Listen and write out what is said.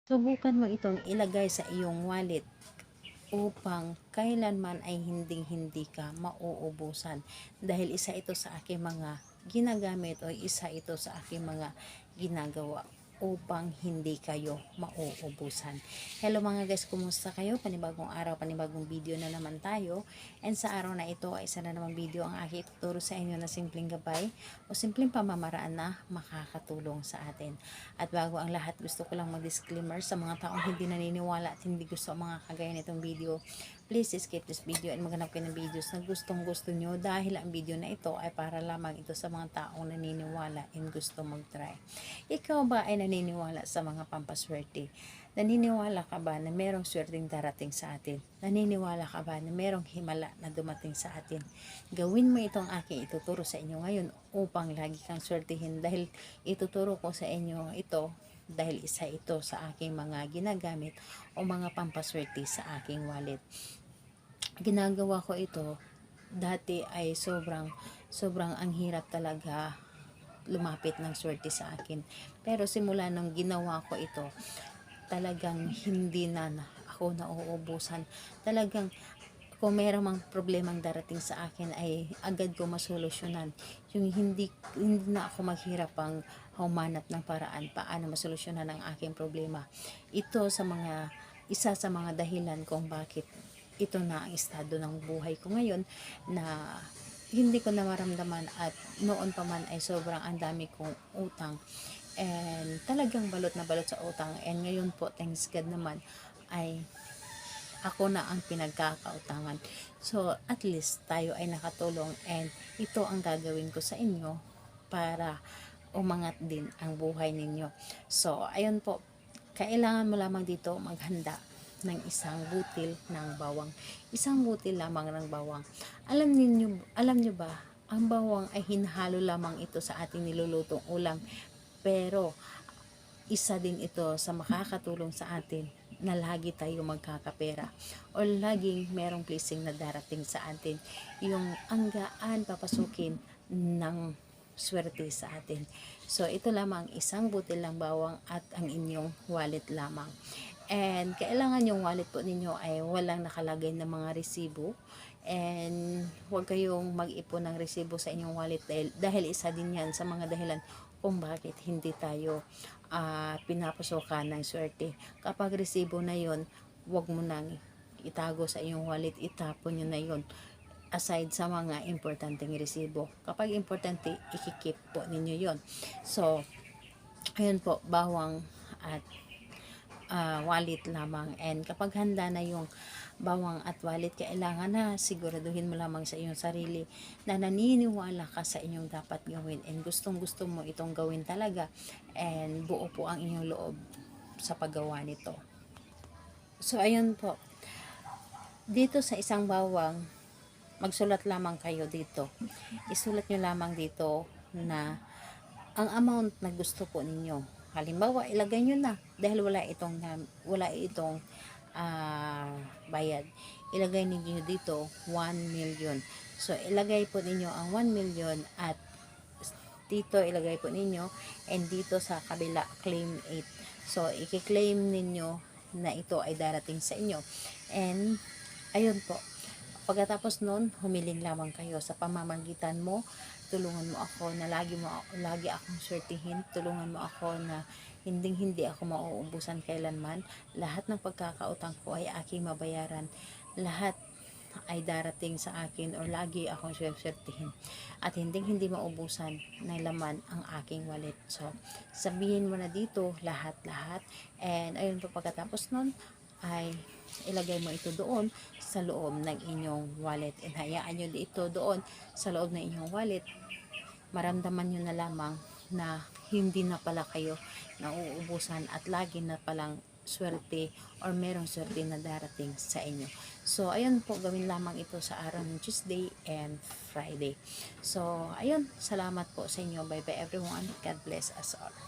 Subukan mo itong ilagay sa iyong wallet upang kailanman ay hindi ka mauubusan dahil isa ito sa aking mga ginagamit o isa ito sa aking mga ginagawa upang hindi kayo mauubusan. Hello mga guys, kumusta kayo? Panibagong araw, panibagong video na naman tayo. And sa araw na ito ay isa na namang video ang aking ituturo sa inyo na simpleng gabay o simpleng pamamaraan na makakatulong sa atin. At bago ang lahat, gusto ko lang mag-disclaimer sa mga taong hindi naniniwala at hindi gusto ang mga kagaya nitong video. Please skip this video and maghanap kayo ng videos na gustong gusto nyo dahil ang video na ito ay para lamang ito sa mga taong naniniwala and gusto mag-try. Ikaw ba ay naniniwala sa mga pampaswerte? Naniniwala ka ba na merong swerteng darating sa atin? Naniniwala ka ba na merong himala na dumating sa atin? Gawin mo itong aking ituturo sa inyo ngayon upang lagi kang swertihin dahil ituturo ko sa inyo ito dahil isa ito sa aking mga ginagamit o mga pampaswerte sa aking wallet. Ginagawa ko ito dati ay sobrang ang hirap talaga lumapit ng swerte sa akin, pero simula nung ginawa ko ito talagang hindi na ako nauubusan. Talagang kung mayroong mang problemang darating sa akin ay agad ko masolusyonan. Yung hindi na ako maghirap pang humanap ng paraan paano masolusyonan ang aking problema. Ito isa sa mga dahilan kung bakit ito na ang estado ng buhay ko ngayon na hindi ko na maramdaman at noon pa man ay sobrang ang dami kong utang and talagang balot na balot sa utang, and ngayon po thanks God naman ay ako na ang pinagkakautangan. So, at least tayo ay nakatulong and ito ang gagawin ko sa inyo para umangat din ang buhay ninyo. So, ayun po. Kailangan mo lamang dito maghanda ng isang butil ng bawang. Isang butil lamang ng bawang. Alam niyo ba, ang bawang ay hinahalo lamang ito sa ating nilulutong ulam. Pero, isa din ito sa makakatulong sa atin na lagi tayo magkakapera o laging merong blessing na darating sa atin, yung anggaan papasukin ng swerte sa atin. So ito lamang, isang butil ng bawang at ang inyong wallet lamang. And kailangan yung wallet po ninyo ay walang nakalagay na mga resibo, and huwag kayong mag-ipon ng resibo sa inyong wallet dahil isa din yan sa mga dahilan kung bakit hindi tayo pinapasokan ng swerte. Kapag resibo na yon, wag mo nang itago sa iyong wallet, itapon nyo na yon aside sa mga importanteng resibo. Kapag importante, ikikip po ninyo yon. So, ayun po, bawang at wallet lamang. And kapag handa na yung bawang at wallet, kailangan na siguraduhin mo lamang sa iyong sarili na naniniwala ka sa inyong dapat gawin and gustong gusto mo itong gawin talaga, and buo po ang inyong loob sa paggawa nito. So ayun po, dito sa isang bawang, magsulat lamang kayo dito. Isulat nyo lamang dito na ang amount na gusto po ninyo. Halimbawa, ilagay nyo na dahil wala itong bayad. Ilagay ninyo dito 1 million. So ilagay po ninyo ang 1 million at dito ilagay po ninyo, and dito sa kabila claim 8. So i-claim ninyo na ito ay darating sa inyo. And ayun po, pagkatapos nun, humiling lamang kayo sa pamamagitan mo. Tulungan mo ako na lagi akong swertihin. Tulungan mo ako na hindi ako mauubusan kailanman. Lahat ng pagkakautang ko ay aking mabayaran. Lahat ay darating sa akin or lagi akong swertihin. At hindi maubusan ng laman ang aking wallet. So, sabihin mo na dito lahat. And ayun po, pagkatapos nun ay ilagay mo ito doon sa loob ng inyong wallet, and hayaan nyo dito doon sa loob ng inyong wallet. Maramdaman nyo na lamang na hindi na pala kayo nauubusan at lagi na palang swerte or merong swerte na darating sa inyo. So ayun po, gawin lamang ito sa araw ng Tuesday and Friday. So ayun, salamat po sa inyo. Bye bye everyone. God bless us all.